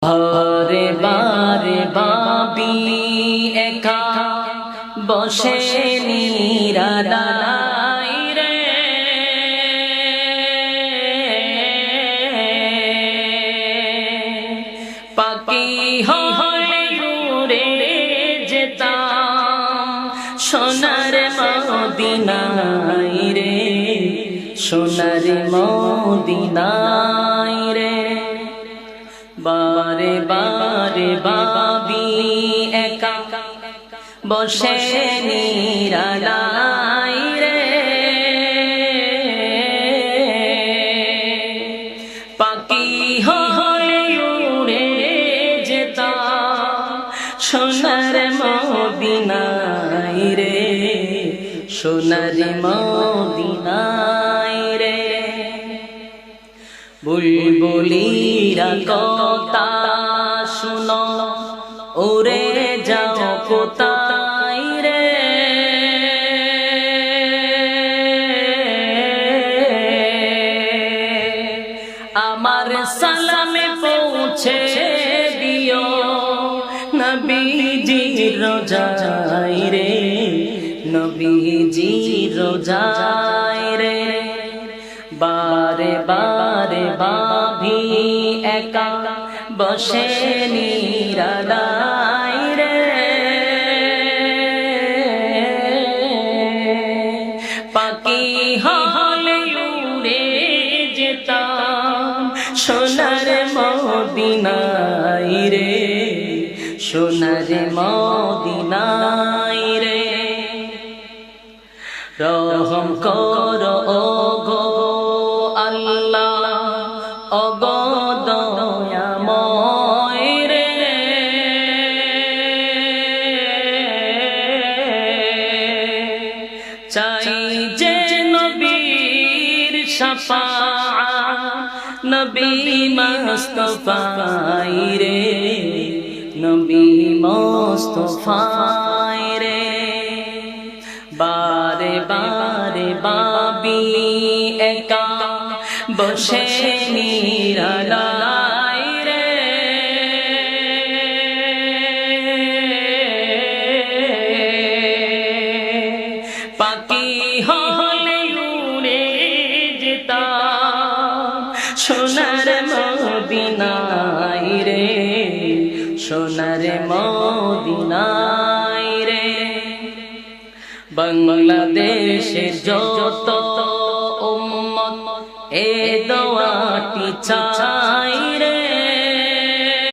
বারে বারে ভাবি একা বসে নিরালাই রে, পাখি হয়ে উড়ে যেতাম সোনার মদিনায় রে, সোনার মদিনায় রে। বারে বারে ভাবি একা বসে নিরালাই রে, পাখি হয়ে উড়ে যেতাম সোনার মদিনায় রে, সোনার মদিনায় রে। বুলবুলিরা কথা শুনো ওরে যাও কোথায় রে, আমার সালামে পৌঁছে দিও নবীজির রোজায় রে, নবীজির রোজায় রে। বারে বারে ভাবি একা বসে নিরালাই রে, পাখি হলে উড়ে যেতাম সোনার মদিনায় রে, সোনার মদিনায় রে। রহম করো ওগো আল্লাহ, ওগো দয়াময় রে, চাই যে নবীর শাফাআত, নবী মুস্তাফায় রে, নবী মুস্তাফায় রে। বারে বারে ভাবি একা বসে নিরালাই রে, পাখি হলে উড়ে যেতাম সোনার মদিনায় রে, সোনার মদিনায় রে। বাংলাদেশের যত উম্মত এ দোয়াটি চাই